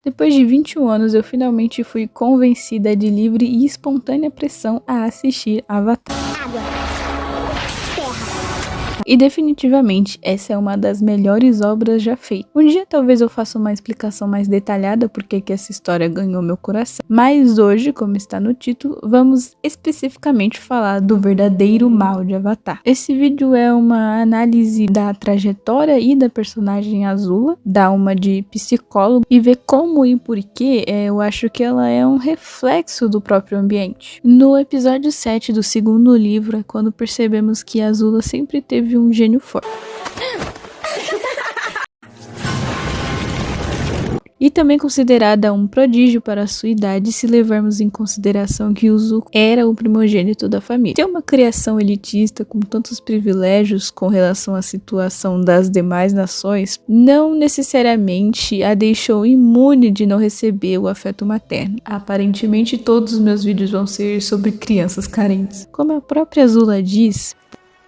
Depois de 21 anos, eu finalmente fui convencida de livre e espontânea pressão a assistir Avatar. E definitivamente, essa é uma das melhores obras já feitas. Um dia talvez eu faça uma explicação mais detalhada porque que essa história ganhou meu coração. Mas hoje, como está no título, vamos especificamente falar do verdadeiro mal de Avatar. Esse vídeo é uma análise da trajetória e da personagem Azula, dá uma de psicólogo e ver como e por que eu acho que ela é um reflexo do próprio ambiente. No episódio 7 do segundo livro é quando percebemos que Azula sempre teve um gênio forte. E também considerada um prodígio para a sua idade, se levarmos em consideração que o Zuko era o primogênito da família. Ter uma criação elitista com tantos privilégios com relação à situação das demais nações, não necessariamente a deixou imune de não receber o afeto materno. Aparentemente todos os meus vídeos vão ser sobre crianças carentes. Como a própria Azula diz,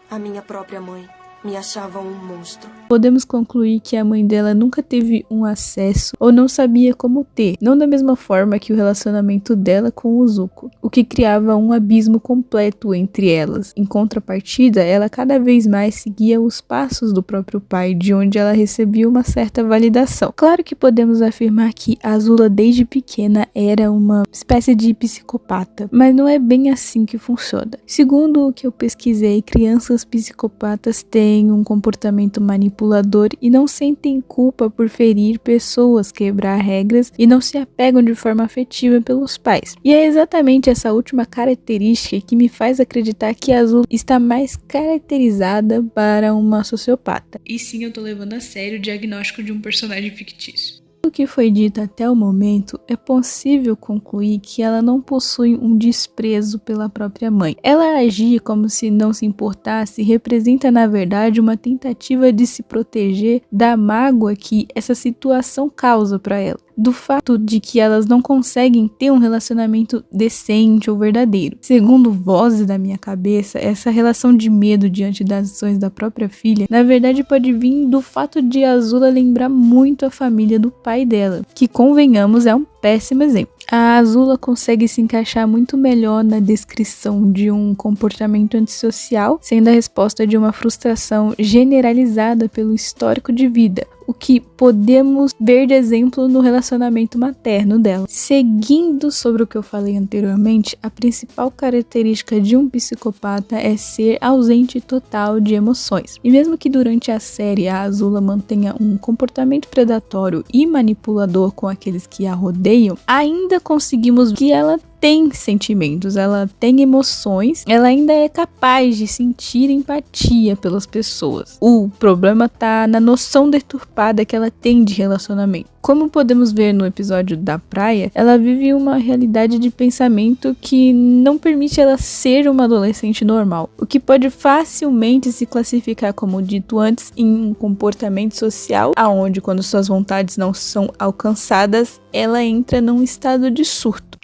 a minha própria mãe me achava um monstro. Podemos concluir que a mãe dela nunca teve um acesso ou não sabia como ter, não da mesma forma que o relacionamento dela com o Zuko, o que criava um abismo completo entre elas. Em contrapartida, ela cada vez mais seguia os passos do próprio pai, de onde ela recebia uma certa validação. Claro que podemos afirmar que Azula desde pequena era uma espécie de psicopata, mas não é bem assim que funciona. Segundo o que eu pesquisei, crianças psicopatas têm um comportamento manipulador e não sentem culpa por ferir pessoas, quebrar regras e não se apegam de forma afetiva pelos pais. E é exatamente essa última característica que me faz acreditar que a Azula está mais caracterizada para uma sociopata. E sim, eu tô levando a sério o diagnóstico de um personagem fictício. Do que foi dito até o momento, é possível concluir que ela não possui um desprezo pela própria mãe. Ela agir como se não se importasse representa, na verdade, uma tentativa de se proteger da mágoa que essa situação causa para ela, do fato de que elas não conseguem ter um relacionamento decente ou verdadeiro. Segundo vozes da minha cabeça, essa relação de medo diante das ações da própria filha, na verdade pode vir do fato de Azula lembrar muito a família do pai dela, que, convenhamos, é um péssimo exemplo. A Azula consegue se encaixar muito melhor na descrição de um comportamento antissocial, sendo a resposta de uma frustração generalizada pelo histórico de vida, o que podemos ver de exemplo no relacionamento materno dela. Seguindo sobre o que eu falei anteriormente, a principal característica de um psicopata é ser ausente total de emoções. E mesmo que durante a série a Azula mantenha um comportamento predatório e manipulador com aqueles que a rodeiam, ainda conseguimos ver que ela tem sentimentos, ela tem emoções, ela ainda é capaz de sentir empatia pelas pessoas. O problema tá na noção deturpada que ela tem de relacionamento. Como podemos ver no episódio da praia, ela vive uma realidade de pensamento que não permite ela ser uma adolescente normal, o que pode facilmente se classificar, como dito antes, em um comportamento social, aonde quando suas vontades não são alcançadas, ela entra num estado de surto.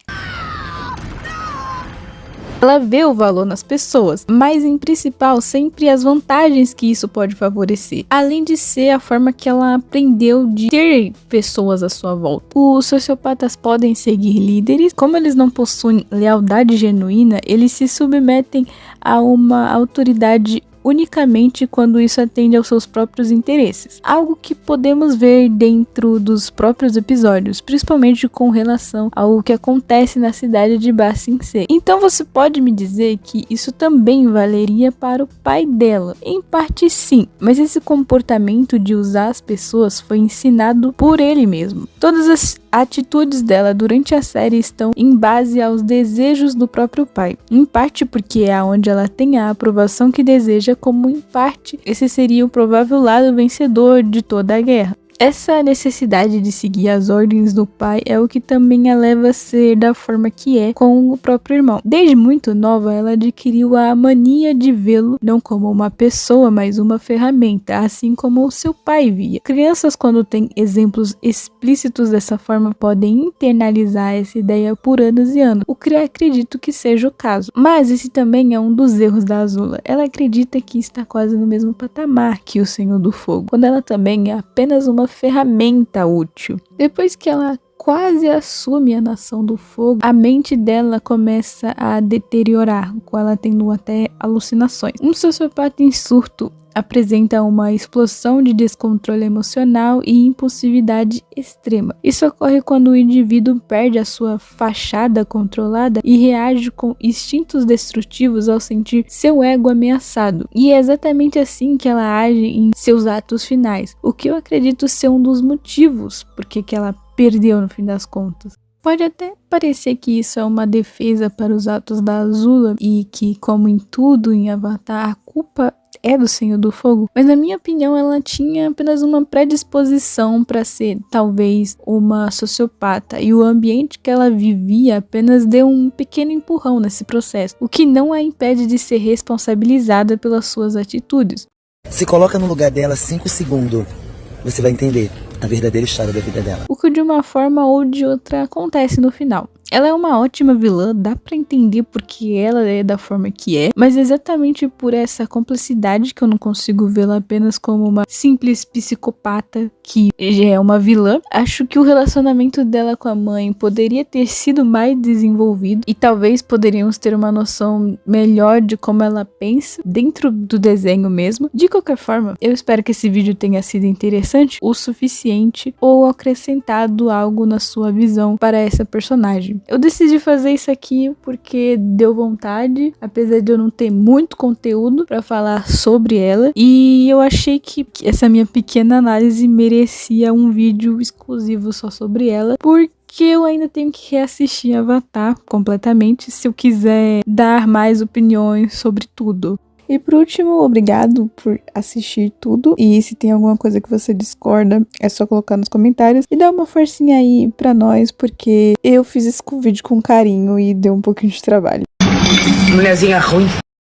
Ela vê o valor nas pessoas, mas em principal sempre as vantagens que isso pode favorecer, além de ser a forma que ela aprendeu de ter pessoas à sua volta. Os sociopatas podem seguir líderes, como eles não possuem lealdade genuína, eles se submetem a uma autoridade unicamente quando isso atende aos seus próprios interesses. Algo que podemos ver dentro dos próprios episódios, principalmente com relação ao que acontece na cidade de Ba Sing Se. Então você pode me dizer que isso também valeria para o pai dela? Em parte sim, mas esse comportamento de usar as pessoas foi ensinado por ele mesmo. Todas as atitudes dela durante a série estão em base aos desejos do próprio pai, em parte porque é onde ela tem a aprovação que deseja, como em parte esse seria o provável lado vencedor de toda a guerra. Essa necessidade de seguir as ordens do pai é o que também a leva a ser da forma que é com o próprio irmão. Desde muito nova, ela adquiriu a mania de vê-lo não como uma pessoa, mas uma ferramenta, assim como o seu pai via. Crianças, quando têm exemplos explícitos dessa forma, podem internalizar essa ideia por anos e anos, o que acredito que seja o caso. Mas esse também é um dos erros da Azula. Ela acredita que está quase no mesmo patamar que o Senhor do Fogo, quando ela também é apenas uma ferramenta útil. Depois que ela quase assume a nação do fogo, a mente dela começa a deteriorar, com ela tendo até alucinações. Um sociopata em surto apresenta uma explosão de descontrole emocional e impulsividade extrema. Isso ocorre quando o indivíduo perde a sua fachada controlada e reage com instintos destrutivos ao sentir seu ego ameaçado. E é exatamente assim que ela age em seus atos finais, o que eu acredito ser um dos motivos por que ela perdeu no fim das contas. Pode até parecer que isso é uma defesa para os atos da Azula e que, como em tudo em Avatar, a culpa é do Senhor do Fogo, mas na minha opinião ela tinha apenas uma predisposição para ser talvez uma sociopata, e o ambiente que ela vivia apenas deu um pequeno empurrão nesse processo, o que não a impede de ser responsabilizada pelas suas atitudes. Se coloca no lugar dela 5 segundos, você vai entender a verdadeira história da vida dela. O que de uma forma ou de outra acontece no final. Ela é uma ótima vilã, dá pra entender porque ela é da forma que é, mas exatamente por essa complexidade que eu não consigo vê-la apenas como uma simples psicopata que já é uma vilã. Acho que o relacionamento dela com a mãe poderia ter sido mais desenvolvido e talvez poderíamos ter uma noção melhor de como ela pensa dentro do desenho mesmo. De qualquer forma, eu espero que esse vídeo tenha sido interessante o suficiente ou acrescentado algo na sua visão para essa personagem. Eu decidi fazer isso aqui porque deu vontade, apesar de eu não ter muito conteúdo para falar sobre ela, e eu achei que essa minha pequena análise merecia um vídeo exclusivo só sobre ela, porque eu ainda tenho que reassistir Avatar completamente se eu quiser dar mais opiniões sobre tudo. E por último, obrigado por assistir tudo. E se tem alguma coisa que você discorda, é só colocar nos comentários. E dá uma forcinha aí pra nós, porque eu fiz esse vídeo com carinho e deu um pouquinho de trabalho. Mulherzinha ruim.